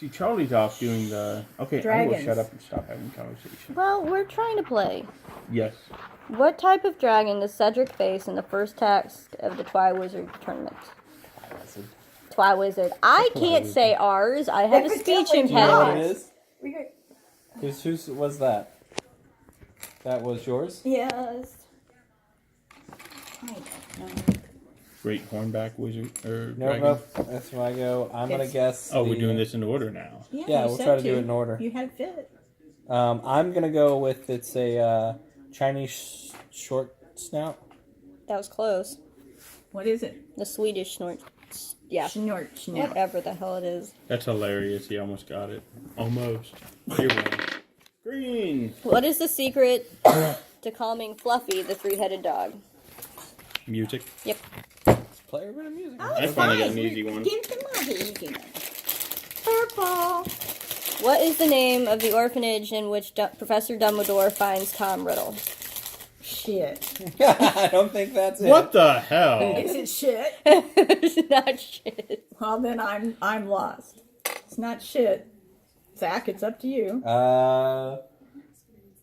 See, Charlie's off doing the... Okay, I will Dragons. shut up and stop having conversation. Well, we're trying to play. Yes. What type of dragon does Cedric face in the first task of the Triwizard tournament? Triwizard. I can't say ours. I have a speech Do you Do you know what impediment. it is? Whose was that? That was yours? Yes. I don't know. Great hornback wizard or Nope, dragon. nope. That's where I go. I'm gonna It's- guess. Oh, we're the- doing this in order now. Yeah, you we'll said try to do it in order. You had fit. I'm gonna go with it's a Chinese short snout. That was close. What is it? The Swedish snort. Yeah. Snort, snort. Whatever the hell it is. That's hilarious. He almost got it. Almost. Here we go. Green. What is the secret to calming Fluffy, the three-headed dog? Music. Yep. Play a bit of music. Oh, I it's finally got fine. an easy one. Give them an easy one. Purple. What is the name of the orphanage in which Professor Dumbledore finds Tom Riddle? Shit. I don't think that's it. What the hell? Is it shit? It's not shit. Well, then I'm lost. It's not shit. Zach, it's up to you.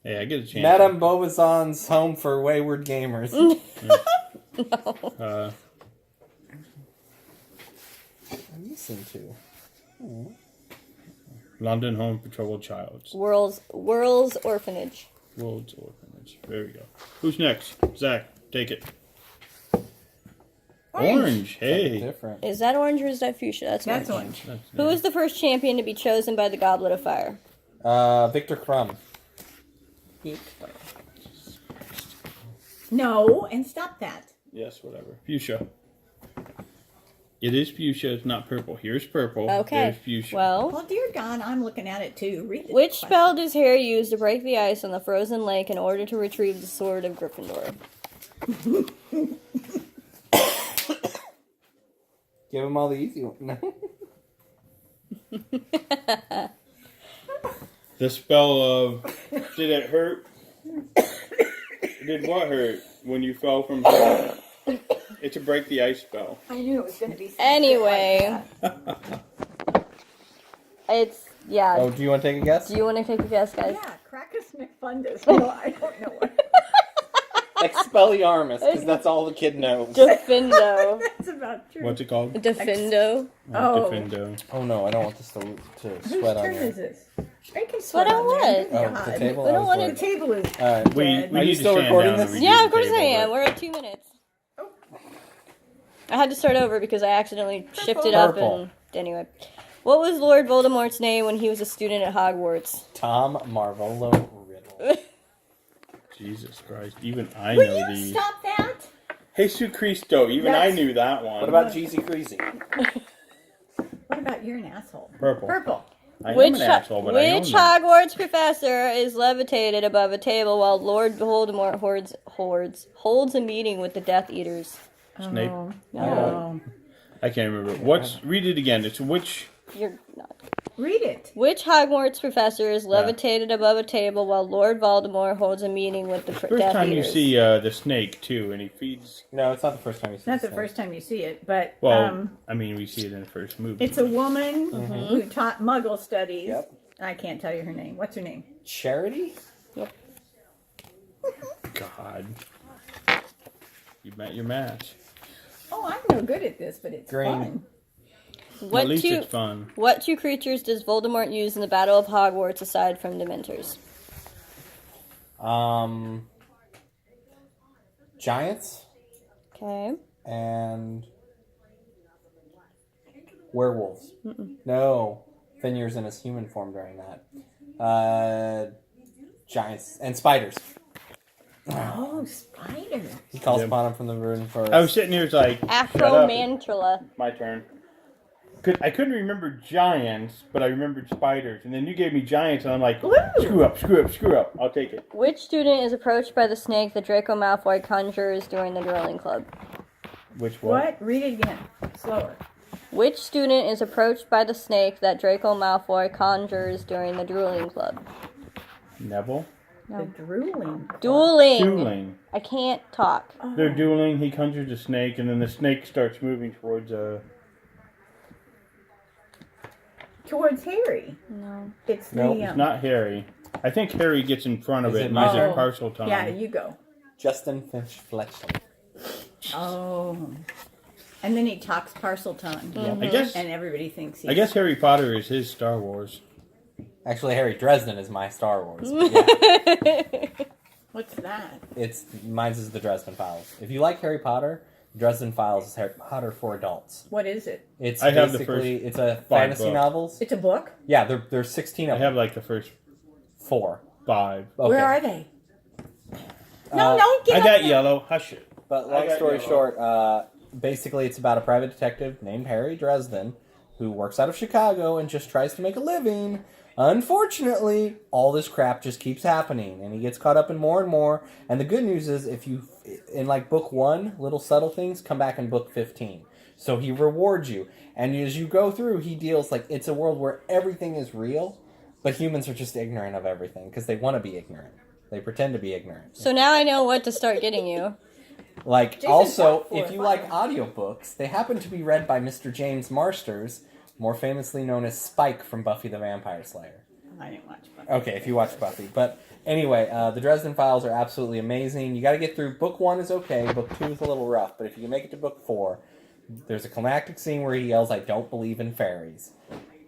Hey, I get a chance. Madame Beauxbasson's Home for Wayward Gamers. Uh, Listen to. London Home for Troubled Childs. World's Orphanage. World's Orphanage. There we go. Who's next? Zach, take it. Orange. Hey. Different. Is that orange or is that fuchsia? That's That's orange. orange. Who is the first champion to be chosen by the Goblet of Fire? Victor Crumb. No, and stop that. Yes, whatever. Fuchsia. It is fuchsia. It's not purple. Here's purple. Okay. There's fuchsia. Well, Well, dear God, I'm looking at it too. Read it. which spell does Harry use to break the ice on the frozen lake in order to retrieve the sword of Gryffindor? Give him all the easy ones. No. The spell of... Did it hurt? Did what hurt when you fell from... It's a break the ice spell. I knew it was going to be. Anyway, it's yeah. Oh, do you want to take a guess? Do you want to take a guess, guys? Yeah, Crackus McFundus. No, I don't know what. Expelliarmus, because that's all the kid knows. Defendo. That's about true. What's it called? Defendo. Oh. Defendo. Oh no, I don't want this to Whose sweat on turn you. is this? I can Sweat on there. what? Good Oh, God. the table. We don't I was wanna- The worried. table is. Alright. We Dead. need Are you to still stand recording down and this? redo Yeah, the of course I table, am. but- We're at 2 minutes. I had to start over because I accidentally shifted up Purple. and anyway. What was Lord Voldemort's name when he was a student at Hogwarts? Tom Marvolo Riddle. Jesus Christ. Even I Will know you these. stop that? Jesus Cristo. Even That's- I knew that one. What about Jeezy Greasy? What about you're an asshole? Purple? Purple. I am Which an asshole, but I own which that. Hogwarts professor is levitated above a table while Lord Voldemort holds a meeting with the Death Eaters? Snape? Oh, No. no. I can't remember. Read it again. It's which... You're not. Read it. Which Hogwarts professor is levitated above a table while Lord Voldemort holds a meeting with the First Death time you Eaters? see the snake, too, and he feeds... No, it's not the first time you see Not the this first time you see it, but Well, I mean, we see it in the first movie. it's a woman who taught Muggle studies. Yep. I can't tell you her name. What's her name? thing. Charity? God. You met your match. Oh, I'm no good at this, but it's Green. fun. What At least two it's fun. What two creatures does Voldemort use in the Battle of Hogwarts aside from Dementors? Giants Okay. and werewolves. No, Finnear's in his human form during that. Giants and spiders. Oh, spider. He calls Yeah. upon him from the rune forest. I was sitting here, it's like, shut up. Afromantula. My turn. I couldn't remember giants, but I remembered spiders. And then you gave me giants, and I'm like, Woo! screw up. I'll take it. Which student is approached by the snake that Draco Malfoy conjures during the Drilling Club? Which one? What? Read it again. Slower. Which student is approached by the snake that Draco Malfoy conjures during the Dueling Club? Neville? The drooling. Dueling. Dueling. I can't talk. They're dueling. He conjures a snake, and then the snake starts moving towards towards Harry. No. It's Nope, the It's not Harry. I think Harry gets in front of Is it it and uses Oh. partial tongue. Yeah, you go. Justin Finch Fletchley. Oh. And then he talks parcel tongue. I guess. And everybody thinks he's... I guess Harry Potter is his Star Wars. Actually, Harry Dresden is my Star Wars. But yeah, What's that? mine's is the Dresden Files. If you like Harry Potter, Dresden Files is Harry Potter for adults. What is it? It's I have the basically first it's a 5 fantasy books. novels. It's a book? Yeah, there's 16 I of have them. like the first 4. 5. Okay. Where are they? No, Uh, don't get I up got there. yellow. Hush it. But I long got story yellow. short, basically it's about a private detective named Harry Dresden who works out of Chicago and just tries to make a living. Unfortunately, all this crap just keeps happening, and he gets caught up in more and more. And the good news is, if you, in like book 1, little subtle things come back in book 15. So he rewards you, and as you go through, he deals like it's a world where everything is real, but humans are just ignorant of everything because they want to be ignorant. They pretend to be ignorant. So now I know what to start getting you. Like, Jason's also, got 4 if or you 5. like audiobooks, they happen to be read by Mr. James Marsters, more famously known as Spike from Buffy the Vampire Slayer. I didn't watch Buffy. Okay, if you watch Buffy. But anyway, the Dresden Files are absolutely amazing. You got to get through. Book 1 is okay. Book 2 is a little rough. But if you can make it to book 4, there's a climactic scene where he yells, "I don't believe in fairies."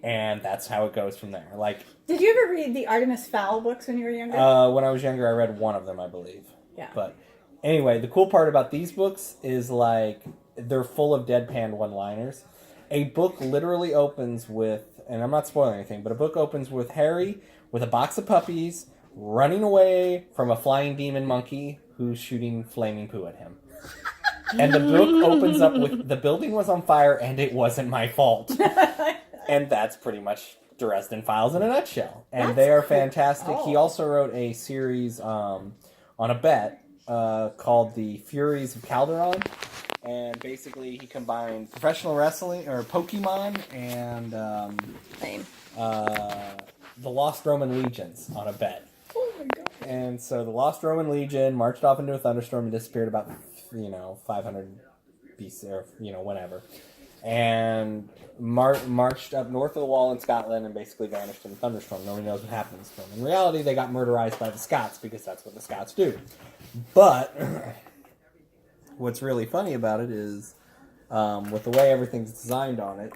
And that's how it goes from there. Like, Did you ever read the Artemis Fowl books when you were younger? when I was younger, I read one of them, I believe. Yeah. But anyway, the cool part about these books is like they're full of deadpan one-liners. A book literally opens with, and I'm not spoiling anything, but a book opens with Harry with a box of puppies running away from a flying demon monkey who's shooting flaming poo at him. And the book opens up with, "The building was on fire and it wasn't my fault." And that's pretty much Dresden Files in a nutshell. And That's they are cool. fantastic. He Oh. also wrote a series on a bet called The Furies of Calderon. And basically he combined professional wrestling, or Pokemon, and Same. the Lost Roman Legions on a bet. Oh my god. And so the Lost Roman Legion marched off into a thunderstorm and disappeared about, 500 BC, or, whenever. And marched up north of the wall in Scotland and basically vanished in a thunderstorm. Nobody knows what happened to them. In reality, they got murderized by the Scots because that's what the Scots do. But what's really funny about it is, with the way everything's designed on it,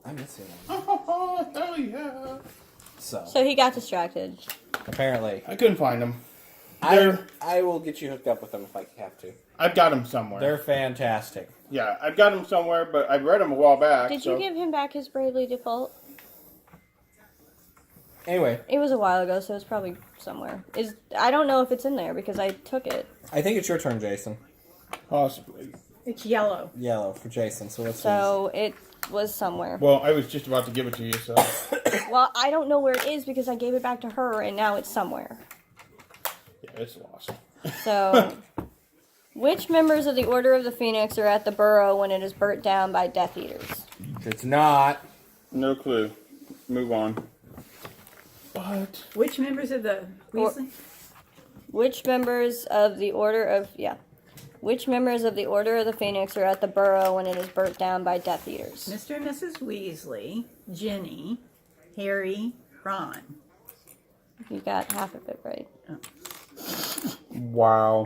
I'm missing one. Oh, hell yeah. So he got distracted. Apparently. I couldn't find them. I will get you hooked up with them if I have to. I've got them somewhere. They're fantastic. Yeah, I've got them somewhere, but I read them a while back. Did so. you give him back his Bravely Default? Anyway, It was a while ago, so it's probably somewhere. I don't know if it's in there because I took it. I think it's your turn, Jason. Possibly. It's yellow. Yellow for Jason. So let's see. So it was somewhere. Well, I was just about to give it to you, so. Well, I don't know where it is because I gave it back to her and now it's somewhere. Yeah, it's lost. So, which members of the Order of the Phoenix are at the Burrow when it is burnt down by Death Eaters? It's not. No clue. Move on. What? Which members of the Weasley? Which members of the Order of the Phoenix are at the Burrow when it is burnt down by Death Eaters? Mr. and Mrs. Weasley, Ginny, Harry, Ron. You got half of it right. Wow.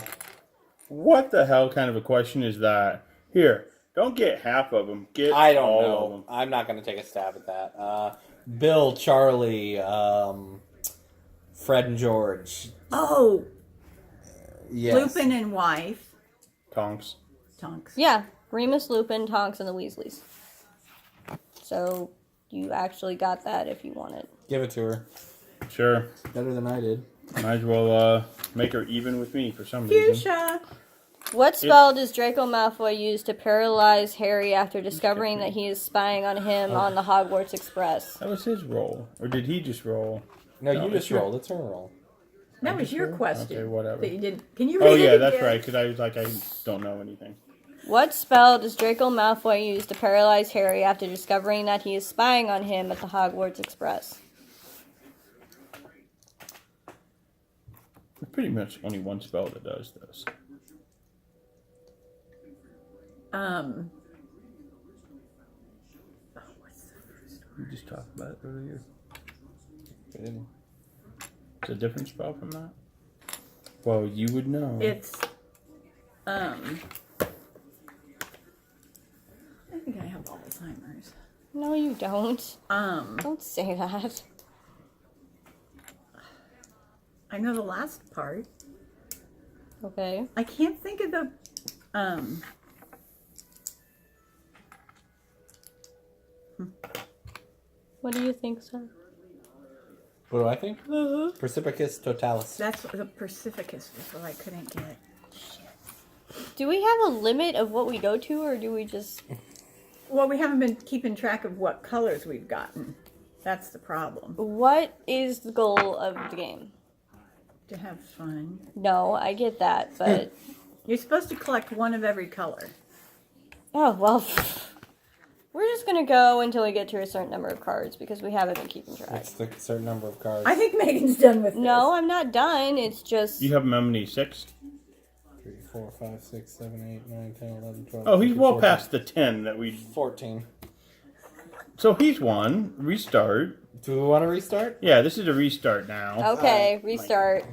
What the hell kind of a question is that? Here, don't get half of them. Get I don't all of know. them. I'm not going to take a stab at that. Bill, Charlie, Fred, and George. Oh, Yes. Lupin and wife. Tonks. Tonks. Yeah, Remus, Lupin, Tonks, and the Weasleys. So, you actually got that if you want it. Give it to her. Sure. Better than I did. Might as well make her even with me for some reason. Fuchsia. What spell does Draco Malfoy use to paralyze Harry after discovering that he is spying on him on the Hogwarts Express? That was his roll. Or did he just roll? No, No, you it's just your- rolled. It's her roll. That was your question. Okay, whatever. That you did. Can you read Oh, it yeah, that's again? right, because I was like, I don't know anything. What spell does Draco Malfoy use to paralyze Harry after discovering that he is spying on him at the Hogwarts Express? There's pretty much only one spell that does this. Oh, what's the We just talked about it earlier. We didn't. It's a different spell from that? Well, you would know. It's I think I have Alzheimer's. No, you don't. Um, Don't say that. I know the last part. Okay. I can't think of the What do you think, sir? What do I think? Precipicus totalis. that's the Pacificus was what I couldn't get. Do we have a limit of what we go to, or do we just... Well, we haven't been keeping track of what colors we've gotten. That's the problem. What is the goal of the game? To have fun. No, I get that, but... You're supposed to collect one of every color. Oh, well... We're just gonna go until we get to a certain number of cards, because we haven't been keeping track. It's the certain number of cards. I think Megan's done with No, I'm not done. It's just... You have him how many? 6? 3, 4, 5, 6, 7, 8, 9, 10, 11, 12. Oh, he's 13, well 14. past the 10 that we... 14. So he's won. Restart. Do we want to restart? Yeah, this is a restart now. Okay, restart.